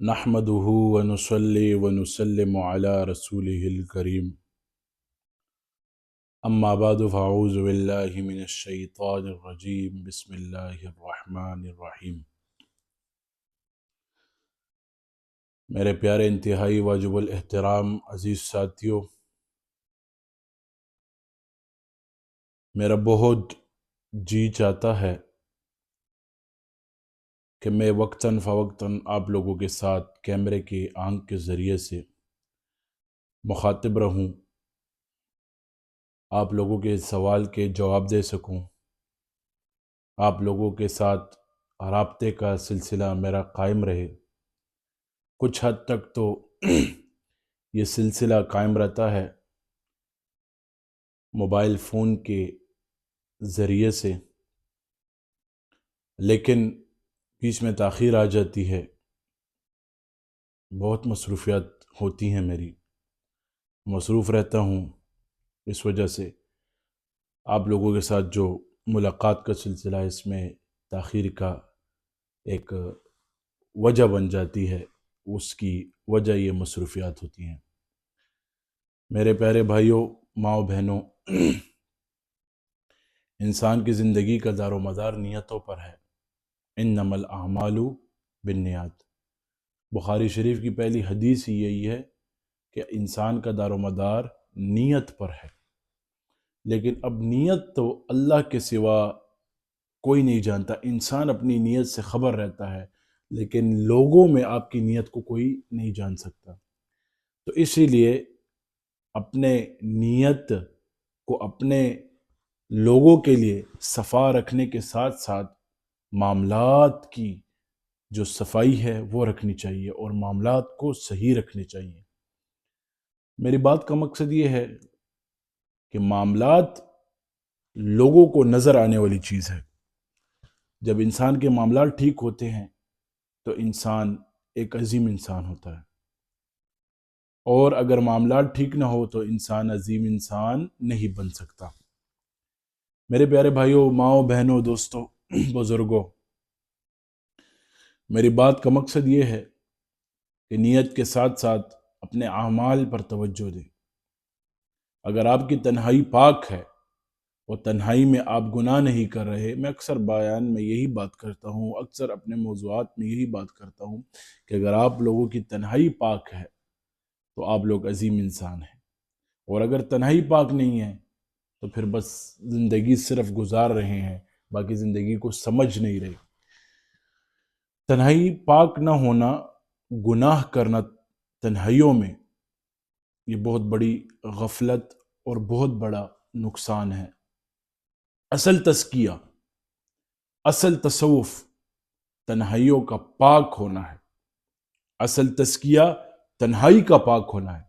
نحمده ونصلي ونسلم على رسوله الكريم اما بعد فاعوذ باللہ من الشیطان الرجیم بسم اللہ الرحمن الرحیم۔ میرے پیارے انتہائی واجب الاحترام عزیز ساتھیوں، میرا بہت جی چاہتا ہے کہ میں وقتاً فوقتاً آپ لوگوں کے ساتھ کیمرے کے آنکھ کے ذریعے سے مخاطب رہوں، آپ لوگوں کے سوال کے جواب دے سکوں، آپ لوگوں کے ساتھ رابطے کا سلسلہ میرا قائم رہے۔ کچھ حد تک تو یہ سلسلہ قائم رہتا ہے موبائل فون کے ذریعے سے، لیکن بیچ میں تاخیر آ جاتی ہے، بہت مصروفیات ہوتی ہیں، میری مصروف رہتا ہوں، اس وجہ سے آپ لوگوں کے ساتھ جو ملاقات کا سلسلہ ہے اس میں تاخیر کا ایک وجہ بن جاتی ہے، اس کی وجہ یہ مصروفیات ہوتی ہیں۔ میرے پیارے بھائیوں، ماؤں بہنوں، انسان کی زندگی کا دار و مدار نیتوں پر ہے۔ انما الاعمال بالنیات، بخاری شریف کی پہلی حدیث ہی یہی ہے کہ انسان کا دار و مدار نیت پر ہے، لیکن اب نیت تو اللہ کے سوا کوئی نہیں جانتا۔ انسان اپنی نیت سے خبر رہتا ہے، لیکن لوگوں میں آپ کی نیت کو کوئی نہیں جان سکتا۔ تو اسی لیے اپنے نیت کو اپنے لوگوں کے لیے صفا رکھنے کے ساتھ ساتھ معاملات کی جو صفائی ہے وہ رکھنی چاہیے، اور معاملات کو صحیح رکھنے چاہیے۔ میری بات کا مقصد یہ ہے کہ معاملات لوگوں کو نظر آنے والی چیز ہے۔ جب انسان کے معاملات ٹھیک ہوتے ہیں تو انسان ایک عظیم انسان ہوتا ہے، اور اگر معاملات ٹھیک نہ ہو تو انسان عظیم انسان نہیں بن سکتا۔ میرے پیارے بھائیوں، ماؤں بہنوں، دوستوں، بزرگوں، میری بات کا مقصد یہ ہے کہ نیت کے ساتھ ساتھ اپنے اعمال پر توجہ دیں۔ اگر آپ کی تنہائی پاک ہے اور تنہائی میں آپ گناہ نہیں کر رہے، میں اکثر بیان میں یہی بات کرتا ہوں، اکثر اپنے موضوعات میں یہی بات کرتا ہوں کہ اگر آپ لوگوں کی تنہائی پاک ہے تو آپ لوگ عظیم انسان ہیں، اور اگر تنہائی پاک نہیں ہے تو پھر بس زندگی صرف گزار رہے ہیں، باقی زندگی کو سمجھ نہیں رہے۔ تنہائی پاک نہ ہونا، گناہ کرنا تنہائیوں میں، یہ بہت بڑی غفلت اور بہت بڑا نقصان ہے۔ اصل تزکیہ، اصل تصوف تنہائیوں کا پاک ہونا ہے۔ اصل تزکیہ تنہائی کا پاک ہونا ہے۔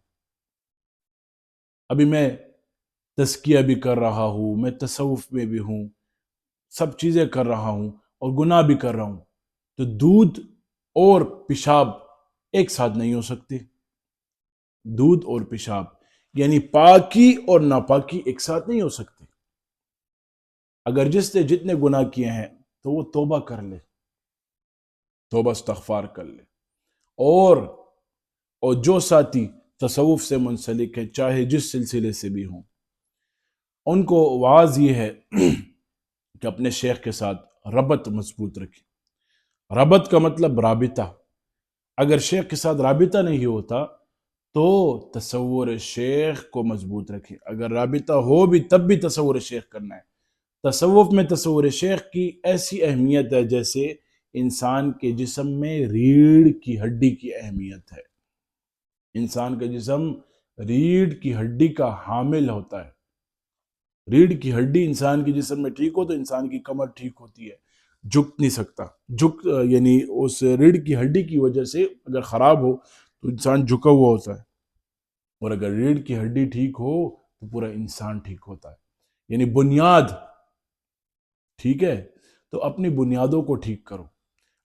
ابھی میں تزکیہ بھی کر رہا ہوں، میں تصوف میں بھی ہوں، سب چیزیں کر رہا ہوں اور گناہ بھی کر رہا ہوں، تو دودھ اور پیشاب ایک ساتھ نہیں ہو سکتے۔ دودھ اور پیشاب یعنی پاکی اور ناپاکی ایک ساتھ نہیں ہو سکتے۔ اگر جس نے جتنے گناہ کیے ہیں تو وہ توبہ کر لے، توبہ استغفار کر لے، اور جو ساتھی تصوف سے منسلک ہیں، چاہے جس سلسلے سے بھی ہوں، ان کو وعظ یہ ہے کہ اپنے شیخ کے ساتھ ربط مضبوط رکھیں۔ ربط کا مطلب رابطہ۔ اگر شیخ کے ساتھ رابطہ نہیں ہوتا تو تصور شیخ کو مضبوط رکھیں۔ اگر رابطہ ہو بھی تب بھی تصور شیخ کرنا ہے۔ تصوف میں تصور شیخ کی ایسی اہمیت ہے جیسے انسان کے جسم میں ریڑھ کی ہڈی کی اہمیت ہے۔ انسان کا جسم ریڑھ کی ہڈی کا حامل ہوتا ہے۔ ریڑھ کی ہڈی انسان کے جسم میں ٹھیک ہو تو انسان کی کمر ٹھیک ہوتی ہے، جھک نہیں سکتا۔ یعنی اس ریڑھ کی ہڈی کی وجہ سے اگر خراب ہو تو انسان جھکا ہوا ہوتا ہے، اور اگر ریڑھ کی ہڈی ٹھیک ہو تو پورا انسان ٹھیک ہوتا ہے۔ یعنی بنیاد ٹھیک ہے تو اپنی بنیادوں کو ٹھیک کرو،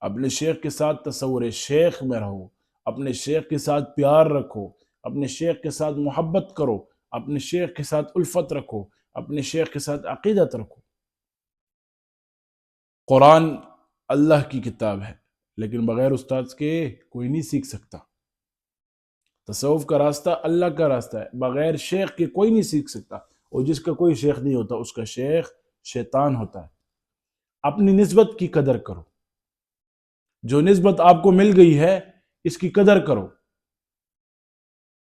اپنے شیخ کے ساتھ تصور شیخ میں رہو، اپنے شیخ کے ساتھ پیار رکھو، اپنے شیخ کے ساتھ محبت کرو، اپنے شیخ کے ساتھ الفت رکھو، اپنے شیخ کے ساتھ عقیدت رکھو۔ قرآن اللہ کی کتاب ہے، لیکن بغیر استاد کے کوئی نہیں سیکھ سکتا. تصوف کا راستہ اللہ کا راستہ ہے، بغیر شیخ کے کوئی نہیں سیکھ سکتا. اور جس کا کوئی شیخ نہیں ہوتا اس کا شیخ شیطان ہوتا ہے. اپنی نسبت کی قدر کرو. جو نسبت آپ کو مل گئی ہے اس کی قدر کرو.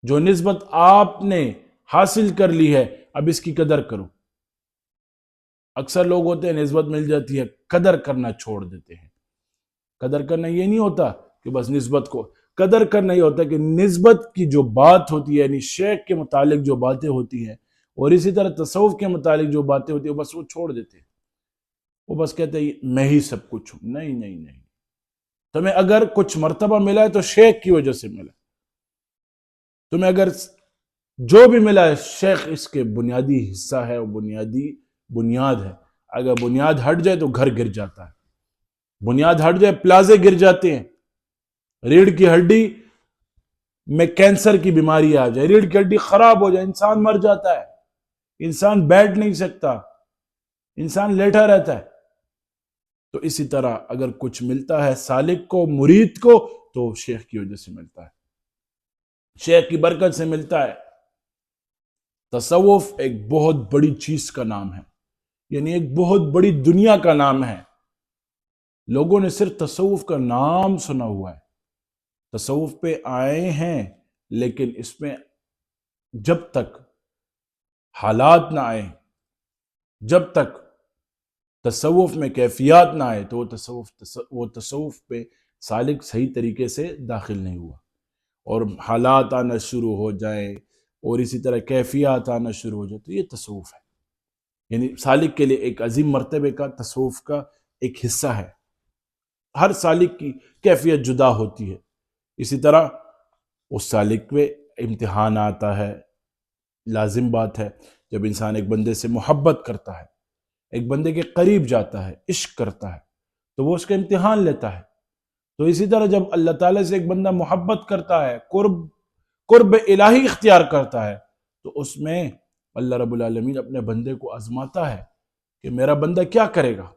جو نسبت آپ نے حاصل کر لی ہے اب اس کی قدر کرو. اکثر لوگ ہوتے ہیں نسبت مل جاتی ہے قدر کرنا چھوڑ دیتے ہیں. قدر کرنا یہ نہیں ہوتا کہ بس نسبت کو قدر کرنا، یہ ہوتا ہے کہ نسبت کی جو بات ہوتی ہے یعنی شیخ کے متعلق جو باتیں ہوتی ہیں اور اسی طرح تصوف کے متعلق جو باتیں ہوتی ہیں بس وہ چھوڑ دیتے ہیں. وہ بس کہتے ہیں میں ہی سب کچھ ہوں. نہیں نہیں نہیں، تمہیں اگر کچھ مرتبہ ملا ہے تو شیخ کی وجہ سے ملا. تمہیں اگر جو بھی ملا ہے شیخ اس کے بنیادی حصہ ہے، بنیادی بنیاد ہے. اگر بنیاد ہٹ جائے تو گھر گر جاتا ہے. بنیاد ہٹ جائے پلازے گر جاتے ہیں. ریڑھ کی ہڈی میں کینسر کی بیماری آ جائے، ریڑھ کی ہڈی خراب ہو جائے، انسان مر جاتا ہے. انسان بیٹھ نہیں سکتا، انسان لیٹا رہتا ہے. تو اسی طرح اگر کچھ ملتا ہے سالک کو، مرید کو، تو شیخ کی وجہ سے ملتا ہے، شیخ کی برکت سے ملتا ہے. تصوف ایک بہت بڑی چیز کا نام ہے، یعنی ایک بہت بڑی دنیا کا نام ہے. لوگوں نے صرف تصوف کا نام سنا ہوا ہے، تصوف پہ آئے ہیں، لیکن اس میں جب تک حالات نہ آئے، جب تک تصوف میں کیفیات نہ آئے تو وہ تصوف پہ سالک صحیح طریقے سے داخل نہیں ہوا. اور حالات آنا شروع ہو جائیں اور اسی طرح کیفیات آنا شروع ہو جائے تو یہ تصوف ہے. یعنی سالک کے لیے ایک عظیم مرتبے کا تصوف کا ایک حصہ ہے. ہر سالک کی کیفیت جدا ہوتی ہے. اسی طرح اس سالک پہ امتحان آتا ہے. لازم بات ہے جب انسان ایک بندے سے محبت کرتا ہے، ایک بندے کے قریب جاتا ہے، عشق کرتا ہے، تو وہ اس کا امتحان لیتا ہے. تو اسی طرح جب اللہ تعالیٰ سے ایک بندہ محبت کرتا ہے، قرب الہی اختیار کرتا ہے، تو اس میں اللہ رب العالمین اپنے بندے کو آزماتا ہے کہ میرا بندہ کیا کرے گا.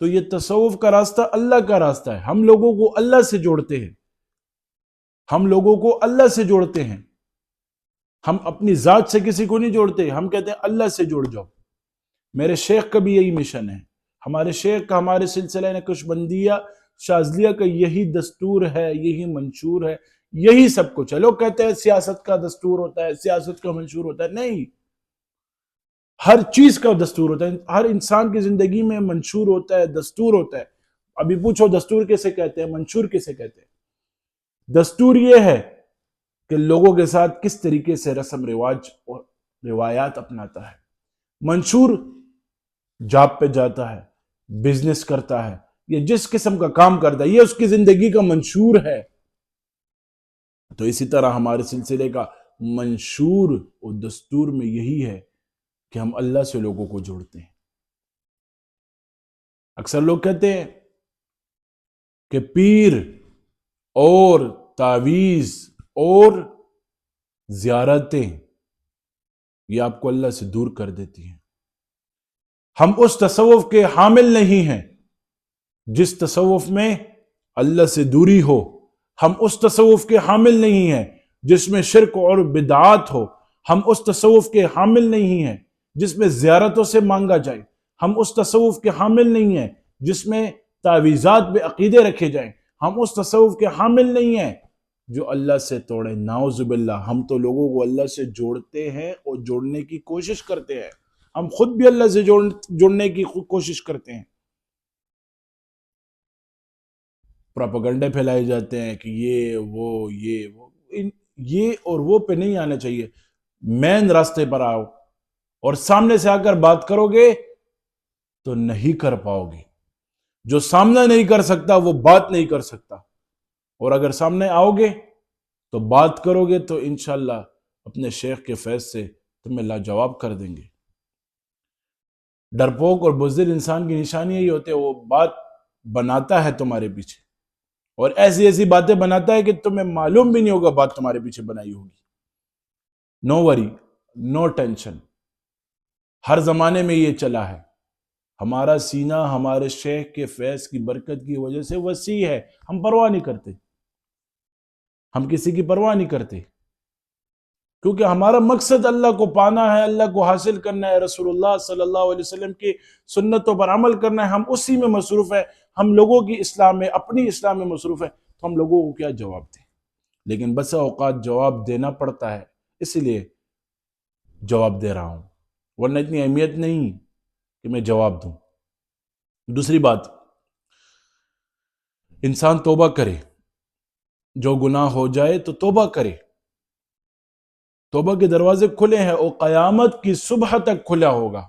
تو یہ تصوف کا راستہ اللہ کا راستہ ہے. ہم لوگوں کو اللہ سے جوڑتے ہیں، ہم لوگوں کو اللہ سے جوڑتے ہیں. ہم اپنی ذات سے کسی کو نہیں جوڑتے، ہم کہتے ہیں اللہ سے جوڑ جاؤ. میرے شیخ کا بھی یہی مشن ہے، ہمارے شیخ کا، ہمارے سلسلہ نقشبندیہ شاذلیہ کا یہی دستور ہے، یہی منشور ہے، یہی سب کچھ ہے. لوگ کہتے ہیں سیاست کا دستور ہوتا ہے، سیاست کا منشور ہوتا ہے. نہیں، ہر چیز کا دستور ہوتا ہے. ہر انسان کی زندگی میں منشور ہوتا ہے، دستور ہوتا ہے. ابھی پوچھو دستور کیسے کہتے ہیں، منشور کیسے کہتے ہیں؟ دستور یہ ہے کہ لوگوں کے ساتھ کس طریقے سے رسم رواج اور روایات اپناتا ہے. منشور جاب پہ جاتا ہے، بزنس کرتا ہے، یہ جس قسم کا کام کرتا ہے یہ اس کی زندگی کا منشور ہے. تو اسی طرح ہمارے سلسلے کا منشور اور دستور میں یہی ہے کہ ہم اللہ سے لوگوں کو جوڑتے ہیں. اکثر لوگ کہتے ہیں کہ پیر اور تعویذ اور زیارتیں یہ آپ کو اللہ سے دور کر دیتی ہیں. ہم اس تصوف کے حامل نہیں ہیں جس تصوف میں اللہ سے دوری ہو. ہم اس تصوف کے حامل نہیں ہیں جس میں شرک اور بدعات ہو. ہم اس تصوف کے حامل نہیں ہیں جس میں زیارتوں سے مانگا جائے. ہم اس تصوف کے حامل نہیں ہیں جس میں تعویذات بے عقیدے رکھے جائیں. ہم اس تصوف کے حامل نہیں ہیں جو اللہ سے توڑے. نعوذ باللہ. ہم تو لوگوں کو اللہ سے جوڑتے ہیں اور جوڑنے کی کوشش کرتے ہیں. ہم خود بھی اللہ سے جوڑنے کی کوشش کرتے ہیں. پراپاگنڈے پھیلائے جاتے ہیں کہ یہ اور وہ پہ نہیں آنا چاہیے. مین راستے پر آؤ اور سامنے سے آ کر بات کرو گے تو نہیں کر پاؤ گے. جو سامنا نہیں کر سکتا وہ بات نہیں کر سکتا. اور اگر سامنے آؤ گے تو بات کرو گے تو انشاءاللہ اپنے شیخ کے فیض سے تمہیں لاجواب کر دیں گے. ڈرپوک اور بزدل انسان کی نشانی یہی ہوتے ہیں، وہ بات بناتا ہے تمہارے پیچھے اور ایسی ایسی باتیں بناتا ہے کہ تمہیں معلوم بھی نہیں ہوگا بات تمہارے پیچھے بنائی ہوگی. نو وری، نو ٹینشن. ہر زمانے میں یہ چلا ہے. ہمارا سینہ ہمارے شیخ کے فیض کی برکت کی وجہ سے وسیع ہے، ہم پرواہ نہیں کرتے، ہم کسی کی پرواہ نہیں کرتے، کیونکہ ہمارا مقصد اللہ کو پانا ہے، اللہ کو حاصل کرنا ہے، رسول اللہ صلی اللہ علیہ وسلم کی سنتوں پر عمل کرنا ہے، ہم اسی میں مصروف ہیں، ہم لوگوں کی اصلاح میں، اپنی اصلاح میں مصروف ہیں، تو ہم لوگوں کو کیا جواب دیں؟ لیکن بس اوقات جواب دینا پڑتا ہے، اسی لیے جواب دے رہا ہوں، ورنہ اتنی اہمیت نہیں کہ میں جواب دوں۔ دوسری بات، انسان توبہ کرے، جو گناہ ہو جائے تو توبہ کرے، توبہ کے دروازے کھلے ہیں اور قیامت کی صبح تک کھلا ہوگا۔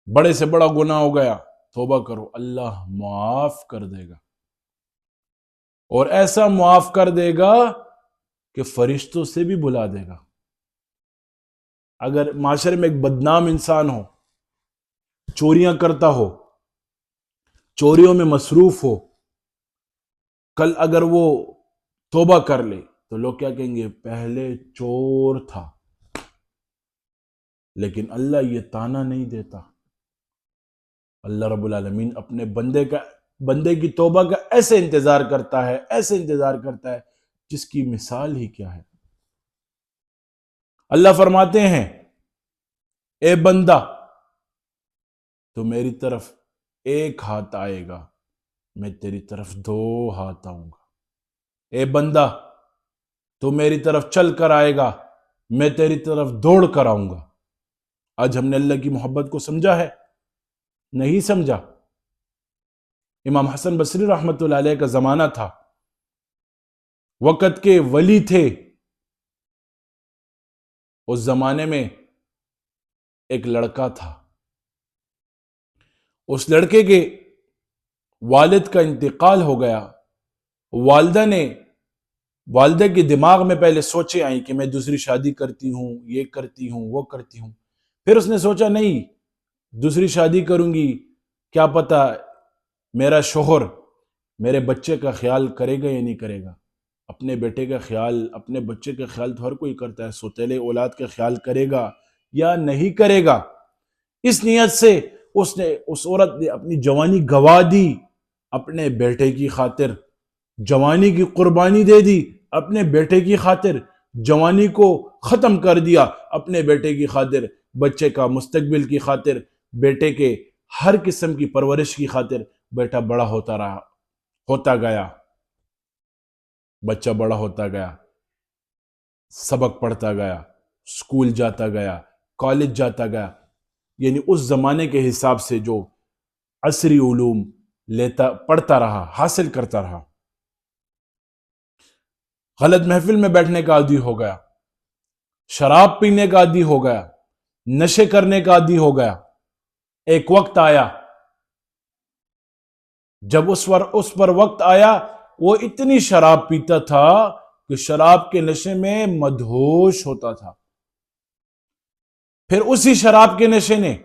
بڑے سے بڑا گناہ ہو گیا، توبہ کرو، اللہ معاف کر دے گا، اور ایسا معاف کر دے گا کہ فرشتوں سے بھی بلا دے گا۔ اگر معاشرے میں ایک بدنام انسان ہو، چوریاں کرتا ہو، چوریوں میں مصروف ہو، کل اگر وہ توبہ کر لے تو لوگ کیا کہیں گے؟ پہلے چور تھا۔ لیکن اللہ یہ طعنہ نہیں دیتا، اللہ رب العالمین اپنے بندے کی توبہ کا ایسے انتظار کرتا ہے، ایسے انتظار کرتا ہے جس کی مثال ہی کیا ہے۔ اللہ فرماتے ہیں، اے بندہ، تو میری طرف ایک ہاتھ آئے گا، میں تیری طرف 2 ہاتھ آؤں گا۔ اے بندہ، تو میری طرف چل کر آئے گا، میں تیری طرف دوڑ کر آؤں گا۔ آج ہم نے اللہ کی محبت کو سمجھا ہے؟ نہیں سمجھا۔ امام حسن بصری رحمت اللہ علیہ کا زمانہ تھا، وقت کے ولی تھے۔ اس زمانے میں ایک لڑکا تھا، اس لڑکے کے والد کا انتقال ہو گیا۔ والدہ کے دماغ میں پہلے سوچیں آئیں کہ میں دوسری شادی کرتی ہوں، یہ کرتی ہوں، وہ کرتی ہوں۔ پھر اس نے سوچا نہیں، دوسری شادی کروں گی، کیا پتا میرا شوہر میرے بچے کا خیال کرے گا یا نہیں کرے گا۔ اپنے بیٹے کا خیال، اپنے بچے کا خیال تو ہر کوئی کرتا ہے، سوتیلے اولاد کا خیال کرے گا یا نہیں کرے گا۔ اس نیت سے اس عورت نے اپنی جوانی گوا دی اپنے بیٹے کی خاطر، جوانی کی قربانی دے دی اپنے بیٹے کی خاطر، جوانی کو ختم کر دیا اپنے بیٹے کی خاطر، بچے کا مستقبل کی خاطر، بیٹے کے ہر قسم کی پرورش کی خاطر۔ بیٹا بڑا ہوتا گیا، بچہ بڑا ہوتا گیا، سبق پڑھتا گیا، اسکول جاتا گیا، کالج جاتا گیا، یعنی اس زمانے کے حساب سے جو عصری علوم پڑھتا رہا، حاصل کرتا رہا۔ غلط محفل میں بیٹھنے کا عادی ہو گیا، شراب پینے کا عادی ہو گیا، نشے کرنے کا عادی ہو گیا۔ ایک وقت آیا جب اس پر وقت آیا، وہ اتنی شراب پیتا تھا کہ شراب کے نشے میں مدہوش ہوتا تھا۔ پھر اسی شراب کے نشے نے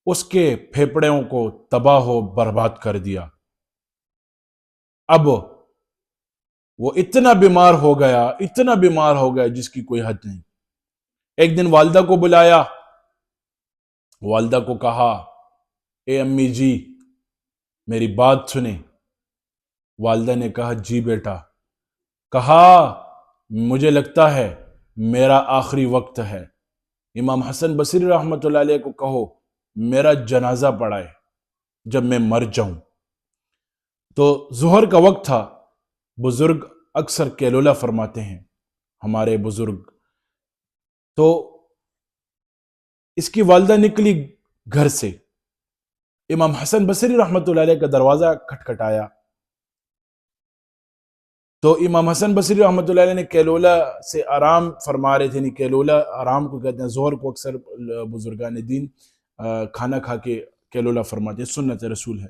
اس کے پھیپڑوں کو تباہ و برباد کر دیا۔ اب وہ اتنا بیمار ہو گیا جس کی کوئی حد نہیں۔ ایک دن والدہ کو بلایا، والدہ کو کہا، اے امی جی میری بات سنیں۔ والدہ نے کہا، جی بیٹا۔ کہا، مجھے لگتا ہے میرا آخری وقت ہے، امام حسن بصری رحمت اللہ علیہ کو کہو میرا جنازہ پڑھائے جب میں مر جاؤں۔ تو ظہر کا وقت تھا، بزرگ اکثر کیلولہ فرماتے ہیں ہمارے بزرگ۔ تو اس کی والدہ نکلی گھر سے، امام حسن بصری رحمت اللہ علیہ کا دروازہ کھٹکھٹایا، تو امام حسن بصری رحمت اللہ علیہ نے کیلولہ سے آرام فرما رہے تھے۔ کیلولہ آرام کو کہتے ہیں، ظہر کو اکثر بزرگان دین کھانا کھا کے کیلولہ فرماتے ہیں، سنت رسول ہے۔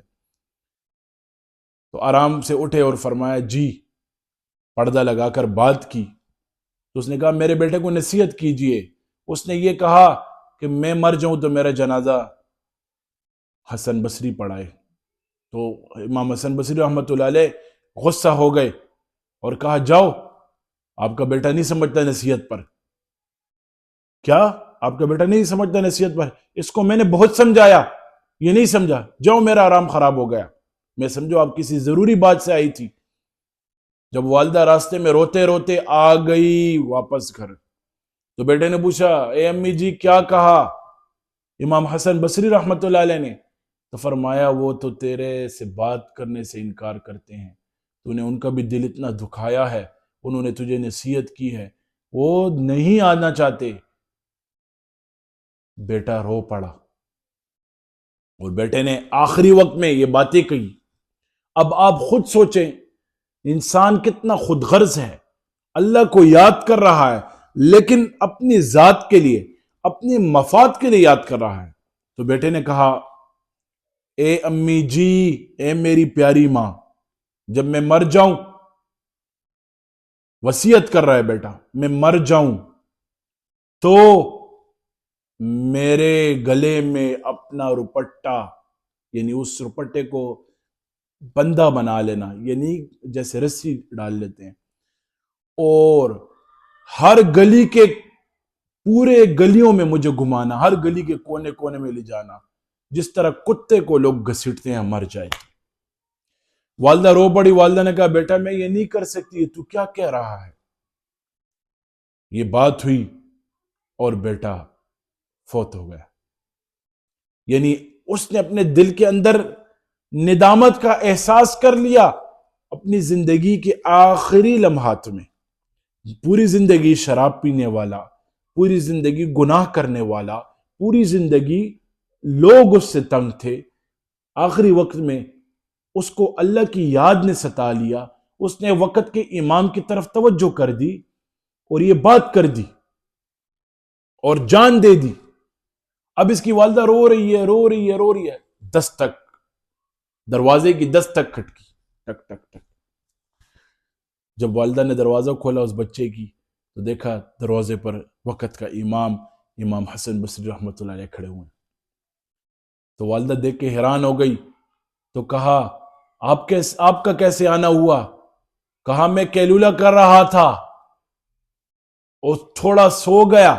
تو آرام سے اٹھے اور فرمایا، جی، پردہ لگا کر بات کی۔ تو اس نے کہا، میرے بیٹے کو نصیحت کیجئے۔ اس نے یہ کہا کہ میں مر جاؤں تو میرا جنازہ حسن بصری پڑھائے۔ تو امام حسن بصری رحمت اللہ علیہ غصہ ہو گئے اور کہا، جاؤ، آپ کا بیٹا نہیں سمجھتا نصیحت پر۔ کیا آپ کا بیٹا نہیں سمجھتا نصیحت پر، اس کو میں نے بہت سمجھایا، یہ نہیں سمجھا، جاؤ میرا آرام خراب ہو گیا، میں سمجھو آپ کسی ضروری بات سے آئی تھی۔ جب والدہ راستے میں روتے روتے آ گئی واپس گھر، تو بیٹے نے پوچھا، اے امی جی کیا کہا امام حسن بصری رحمت اللہ علیہ نے؟ تو فرمایا وہ تو تیرے سے بات کرنے سے انکار کرتے ہیں، تو نے ان کا بھی دل اتنا دکھایا ہے، انہوں نے تجھے نصیحت کی ہے، وہ نہیں آنا چاہتے۔ بیٹا رو پڑا، اور بیٹے نے آخری وقت میں یہ باتیں کہی۔ اب آپ خود سوچیں، انسان کتنا خود غرض ہے، اللہ کو یاد کر رہا ہے لیکن اپنی ذات کے لیے، اپنی مفاد کے لیے یاد کر رہا ہے۔ تو بیٹے نے کہا، اے امی جی، اے میری پیاری ماں، جب میں مر جاؤں، وصیت کر رہا ہے بیٹا، میں مر جاؤں تو میرے گلے میں اپنا روپٹہ، یعنی اس روپٹے کو بندہ بنا لینا، یعنی جیسے رسی ڈال لیتے ہیں، اور ہر گلی کے پورے گلیوں میں مجھے گھمانا، ہر گلی کے کونے کونے میں لے جانا، جس طرح کتے کو لوگ گھسیٹتے ہیں مر جائے۔ والدہ رو پڑی، والدہ نے کہا، بیٹا میں یہ نہیں کر سکتی، تو کیا کہہ رہا ہے؟ یہ بات ہوئی اور بیٹا فوت ہو گیا۔ یعنی اس نے اپنے دل کے اندر ندامت کا احساس کر لیا، اپنی زندگی کے آخری لمحات میں، پوری زندگی شراب پینے والا، پوری زندگی گناہ کرنے والا، پوری زندگی لوگ اس سے تنگ تھے، آخری وقت میں اس کو اللہ کی یاد نے ستا لیا، اس نے وقت کے امام کی طرف توجہ کر دی اور یہ بات کر دی اور جان دے دی۔ اب اس کی والدہ رو رہی ہے، رو رہی ہے، رو رہی ہے، دستک، دروازے کی دستک کھٹکی، ٹک ٹک ٹک۔ جب والدہ نے دروازہ کھولا اس بچے کی، تو دیکھا دروازے پر وقت کا امام حسن بصری رحمت اللہ علیہ کھڑے ہوئے۔ تو والدہ دیکھ کے حیران ہو گئی، تو کہا، آپ کا کیسے آنا ہوا؟ کہا، میں کیلولہ کر رہا تھا اور تھوڑا سو گیا،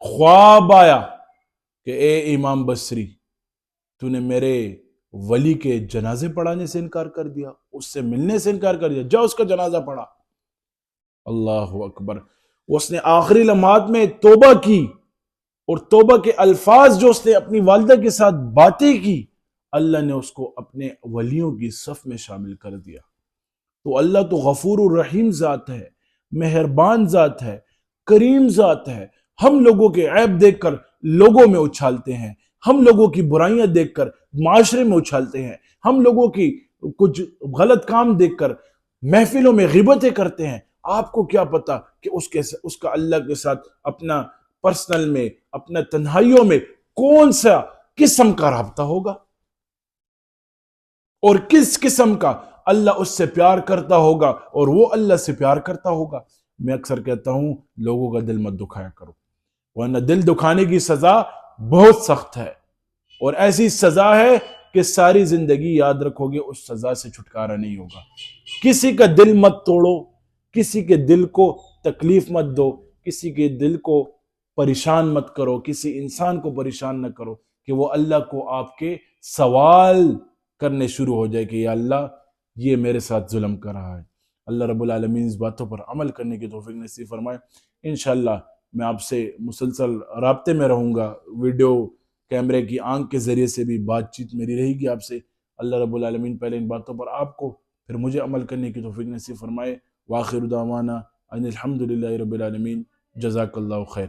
خواب آیا کہ اے امام بصری، تو نے میرے ولی کے جنازے پڑھانے سے انکار کر دیا، اس سے ملنے سے انکار کر دیا، جا اس کا جنازہ پڑھا۔ اللہ اکبر۔ اس نے آخری لمحات میں توبہ کی، اور توبہ کے الفاظ جو اس نے اپنی والدہ کے ساتھ باتیں کی، اللہ نے اس کو اپنے ولیوں کی صف میں شامل کر دیا۔ تو اللہ تو غفور الرحیم ذات ہے، مہربان ذات ہے، کریم ذات ہے۔ ہم لوگوں کے عیب دیکھ کر لوگوں میں اچھالتے ہیں، ہم لوگوں کی برائیاں دیکھ کر معاشرے میں اچھالتے ہیں، ہم لوگوں کی کچھ غلط کام دیکھ کر محفلوں میں غیبتیں کرتے ہیں۔ آپ کو کیا پتا کہ اس کا اللہ کے ساتھ اپنا پرسنل میں، اپنا تنہائیوں میں کون سا قسم کا رابطہ ہوگا، اور کس قسم کا اللہ اس سے پیار کرتا ہوگا اور وہ اللہ سے پیار کرتا ہوگا۔ میں اکثر کہتا ہوں، لوگوں کا دل مت دکھایا کرو، ورنہ دل دکھانے کی سزا بہت سخت ہے، اور ایسی سزا ہے کہ ساری زندگی یاد رکھو گے، اس سزا سے چھٹکارا نہیں ہوگا۔ کسی کا دل مت توڑو، کسی کے دل کو تکلیف مت دو، کسی کے دل کو پریشان مت کرو، کسی انسان کو پریشان نہ کرو کہ وہ اللہ کو آپ کے سوال کرنے شروع ہو جائے کہ یا اللہ یہ میرے ساتھ ظلم کر رہا ہے۔ اللہ رب العالمین اس باتوں پر عمل کرنے کی توفیق نصیب فرمائے۔ انشاءاللہ میں آپ سے مسلسل رابطے میں رہوں گا، ویڈیو کیمرے کی آنکھ کے ذریعے سے بھی بات چیت میری رہے گی آپ سے۔ اللہ رب العالمین پہلے ان باتوں پر آپ کو، پھر مجھے عمل کرنے کی توفیق نصیب فرمائے۔ وآخر دعوانا ان الحمدللہ رب العالمین۔ جزاک اللہ خیر۔